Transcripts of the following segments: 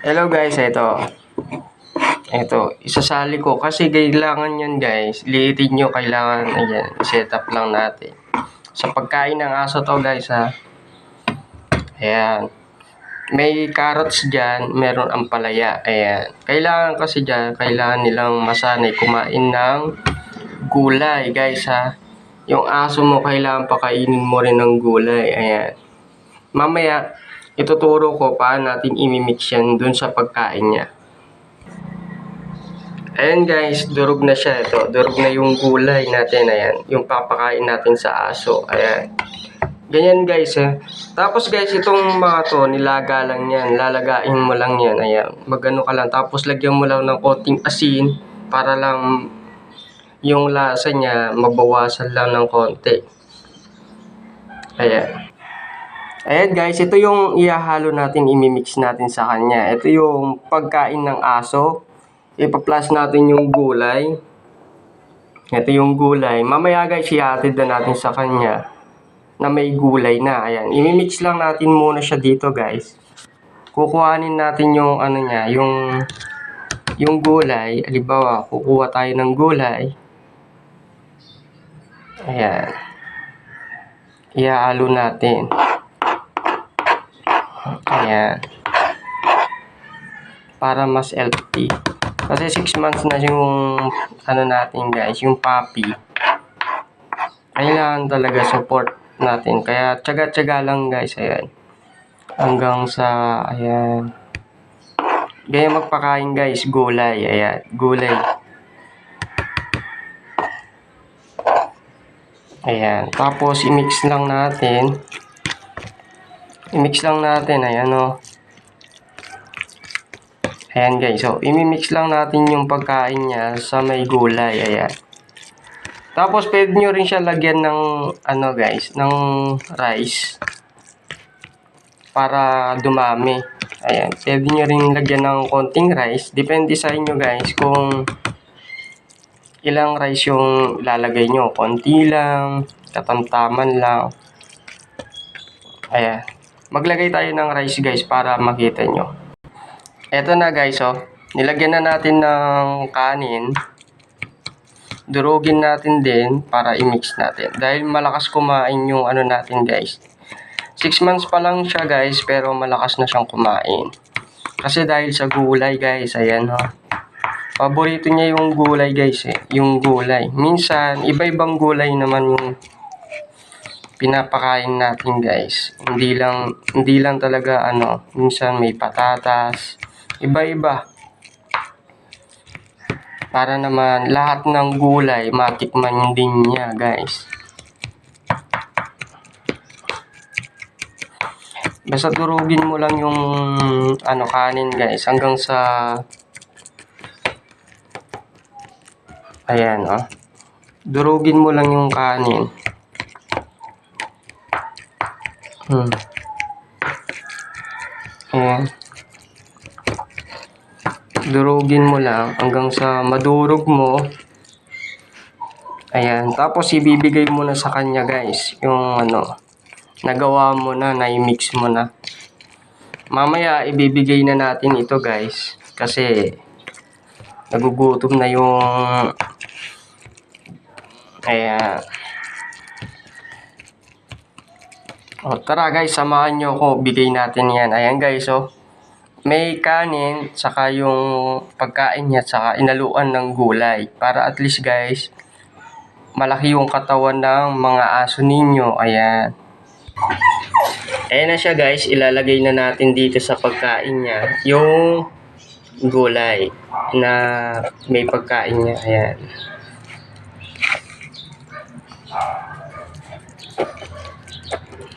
Hello guys, ito, isasali ko kasi kailangan yan guys, liitin nyo, kailangan, ayan, set up lang natin. Sa pagkain ng aso to guys ha, ayan, may carrots dyan, meron ampalaya, ayan. Kailangan kasi dyan, kailangan nilang masanay kumain ng gulay guys ha. Yung aso mo, kailangan pakainin mo rin ng gulay, ayan. Mamaya, ituturo ko paano natin imimix yan dun sa pagkain niya. Ayan guys, durog na siya. Ito, durog na yung gulay natin. Ayan, yung papakain natin sa aso. Ayan. Ganyan guys Tapos guys, itong mga to, nilaga lang yan. Lalagain mo lang yan. Ayan, magano ka lang. Tapos lagyan mo lang ng konting asin para lang yung lasa niya mabawasan lang ng konti. Ayan. Ayan guys, ito yung ihahalo natin, imimix natin sa kanya. Ito yung pagkain ng aso. Ipa-plus natin yung gulay. Ito yung gulay. Mamaya guys, ihatid na natin sa kanya na may gulay na. Ayan, imimix lang natin muna siya dito guys. Kukuhanin natin yung ano niya, yung gulay. Halimbawa, kukuha tayo ng gulay. Ayan. Ihalo natin. Ayan. Para mas healthy. Kasi 6 months na yung ano natin guys, yung puppy. Kailangan talaga support natin. Kaya tiyaga-tiyaga lang guys, ayan. Hanggang sa, ayan. Ganyan magpakain guys, gulay, ayan, gulay. Ayan, tapos i-mix lang natin. I-mix lang natin, ayan o. Ayan guys, so imimix lang natin yung pagkain niya sa may gulay, ayan. Tapos pwede nyo rin siya lagyan ng ano guys, ng rice para dumami. Ayan, pwede nyo rin lagyan ng konting rice. Depende sa inyo guys kung ilang rice yung lalagay nyo. Konti lang, katamtaman lang. Ayan, maglagay tayo ng rice guys para makita nyo. Eto na guys, nilagyan na natin ng kanin. Durugin natin din para i-mix natin. Dahil malakas kumain yung ano natin guys. 6 months pa lang siya guys, pero malakas na siyang kumain. Kasi dahil sa gulay guys, ayan Paborito niya yung gulay guys yung gulay. Minsan, iba-ibang gulay naman yung pinapakain natin guys. Hindi lang talaga minsan may patatas. Iba-iba. Para naman lahat ng gulay matikman din niya guys. Basta durugin mo lang yung kanin guys hanggang sa ayan durugin mo lang yung kanin. Ayan. Durugin mo lang hanggang sa madurog mo. Ayan, tapos ibibigay mo na sa kanya guys yung nagawa mo na, na-mix mo na. Mamaya ibibigay na natin ito guys kasi nagugutom na yung ayan. Tara guys, samahan nyo ako, bigay natin yan. Ayan guys may kanin, saka yung pagkain niya, saka inaluan ng gulay. Para at least guys, malaki yung katawan ng mga aso ninyo. Ayan. Ayan na siya guys, ilalagay na natin dito sa pagkain niya yung gulay na may pagkain niya. Ayan.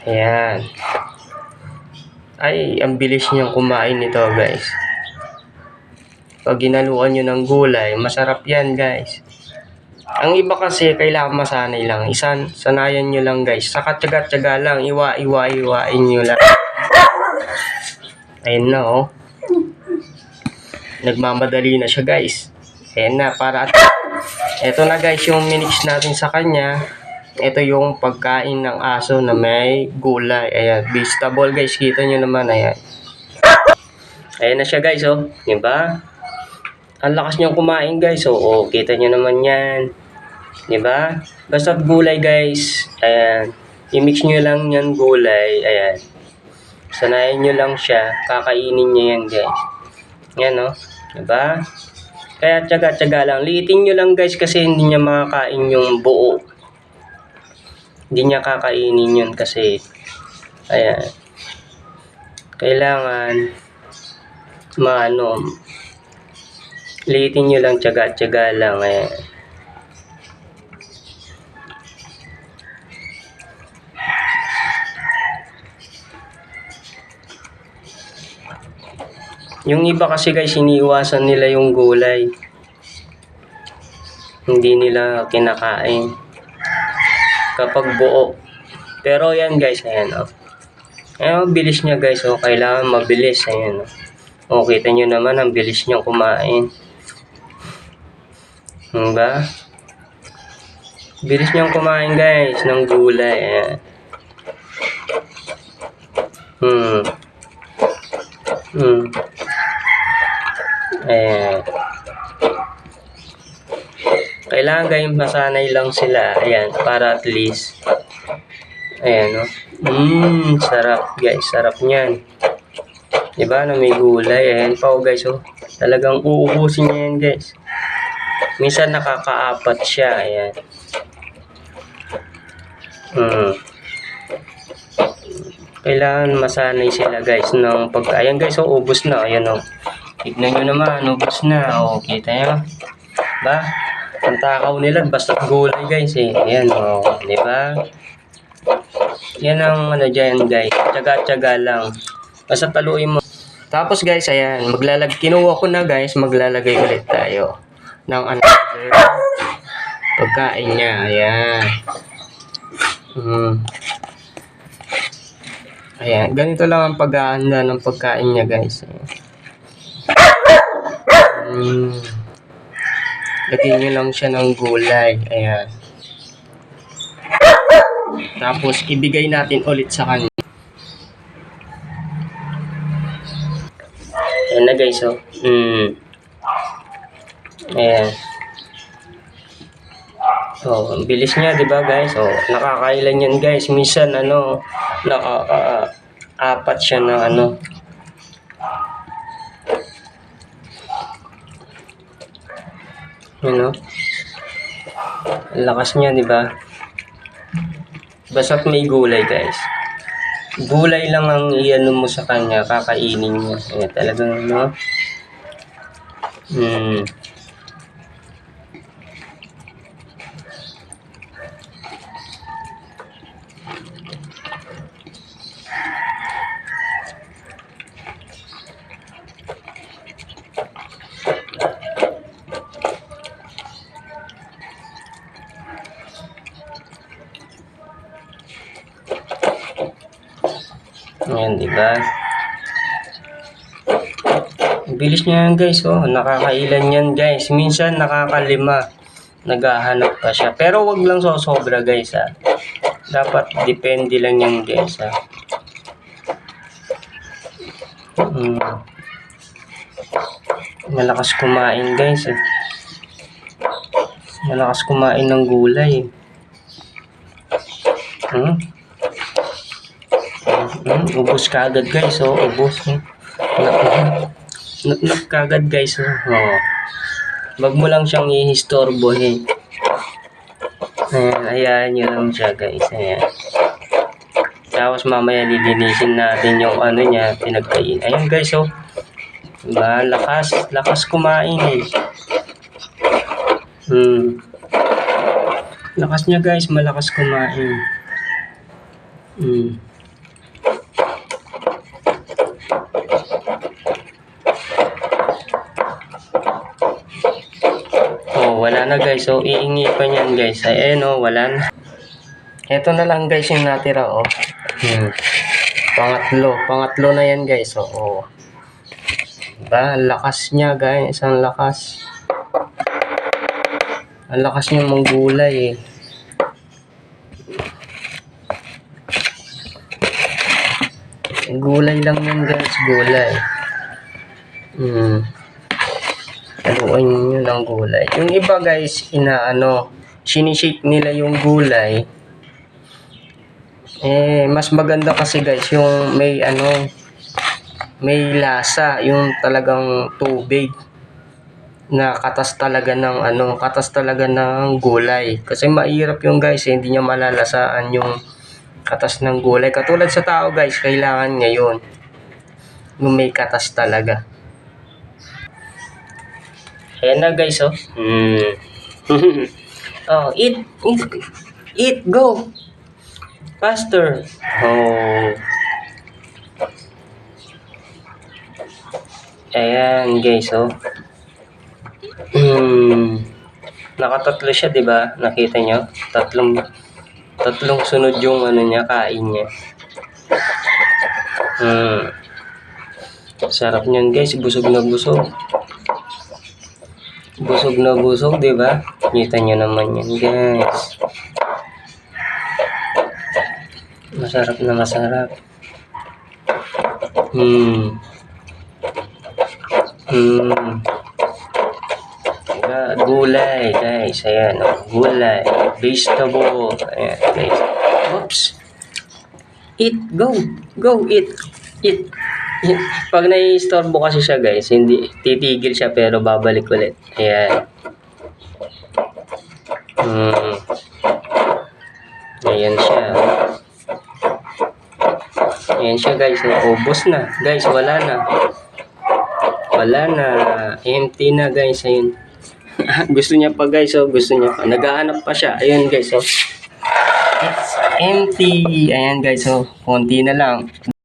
Ayan. Ay, ang bilis niyang kumain nito guys. Pag ginaluan nyo ng gulay, masarap yan guys. Ang iba kasi kailangan masanay lang. Sanayan nyo lang guys. Saka tiyaga-tiyaga lang. Iwain nyo lang. Ayun na Nagmamadali na siya guys. Ayan na, eto na guys yung minix natin sa kanya. Ito yung pagkain ng aso na may gulay. Ayan, vegetable guys. Kita nyo naman, ayan. Ayan na siya guys, oh. Diba? Ang lakas niyang kumain guys, oh. Oh, kita niyo naman yan. Diba? Basta gulay guys. Ayan. I-mix nyo lang yan gulay. Ayan. Sanayin nyo lang siya. Kakainin niya yan guys. Yan, oh. Diba? Kaya tsaga-tsaga lang. Liitin nyo lang guys kasi hindi niya makakain yung buo. Hindi niya kakainin yun kasi ayan. Kailangan liitin nyo lang, tsaga-tsaga lang. Ayan. Yung iba kasi guys, iniiwasan nila yung gulay. Hindi nila kinakain kapag buo. Pero yan guys, ayan, oh. Ayan, bilis niya guys, oh. Kailangan mabilis. Ayan, oh. Oh, kita nyo naman ang bilis niyang kumain. Diba? Bilis niyang kumain guys ng gulay. Ayan. Ayan. Kailangan guys masanay lang sila. Ayan, para at least. Ayan, oh. Sarap guys. Sarap niyan. Diba na may gulay. Ayan pa, oh, guys, oh. Talagang uubusin niya yan guys. Minsan nakakaapat siya. Ayan. Kailangan masanay sila guys ng pagkain guys. Oh, ubos na. Ayan, oh. Tignan nyo naman. Ubos na. Oh, kita nyo. Ba? Ang takaw nila basta gulay guys eh. Ayan, oh. Diba? Yan ang dyan guys. Tsaga-tsaga lang. Basta taluin mo. Tapos guys, ayan. Kinuha ko na guys. Maglalagay ulit tayo ng another pagkain niya. Ayan. Ayan. Ganito lang ang paghahanda ng pagkain niya guys. Lagyan nyo lang siya ng gulay. Ayan. Tapos ibigay natin ulit sa kanya. Ayan na guys, oh. Ayan. So, ang bilis niya, di ba guys? Oh, nakakailan yan guys. Minsan, apat siya na Ang lakas niya, di ba? Basta't may gulay guys. Gulay lang ang iano mo sa kanya, kakainin niya. Ayan, talagang Ayan, diba? Bilis niya yan guys, oh. Nakakailan yan guys. Minsan nakakalima. Naghahanap pa siya. Pero wag lang sobra guys, ha. Dapat depende lang yan guys, ha. Malakas kumain guys, eh. Malakas kumain ng gulay, ubos ka agad guys, oh. Ubos, Nak kagad guys, oh. Wag mo lang siyang ihistorbohin. Ayan, hayaan nyo lang siya guys. Ayan. Tapos mamaya lilinisin natin yung niya, pinagkain. Ayan guys, oh. Diba? Lakas kumain, eh. Lakas niya guys, malakas kumain. Wala na guys, so iingi pa niyan guys. Ayan, oh, wala na. Ito na lang guys yung natira, oh. Pangatlo na yan guys, oh. Diba? Ang lakas niya guys, ang lakas. Ang lakas niya manggulay, eh. Gulay lang yan guys, gulay. Haluan nyo ng gulay. Yung iba guys, sinishake nila yung gulay. Mas maganda kasi guys, yung may lasa, yung talagang tubig na katas talaga ng gulay. Kasi mahirap yung guys, hindi niya malalasaan yung katas ng gulay. Katulad sa tao guys, kailangan niya yun. Yung may katas talaga. Ayan na guys, oh. Oh, eat, go. Faster. Oh. Ayan guys, oh. Nakatatlo siya, 'di ba? Nakita nyo? Tatlong sunod yung niya, kain niya. Sarap niyan guys, busog na busog. Busog na busog, 'di ba? Kita nyo naman yan, guys. Masarap na masarap. Gulay, guys. Ayan, gulay. Vegetable. Ayan, guys. Oops. Eat, go. Go, eat. Eat. Pag nai-istorbo kasi siya guys, hindi titigil siya pero babalik ulit. Ayan. Ayan siya. Ayan siya guys, naubos na. Guys, wala na. Wala na. Empty na guys. Ayun. Gusto niya pa guys, oh. Gusto niya pa. Naghahanap pa siya. Ayun guys, oh. It's empty. Ayan guys, oh. Konti na lang.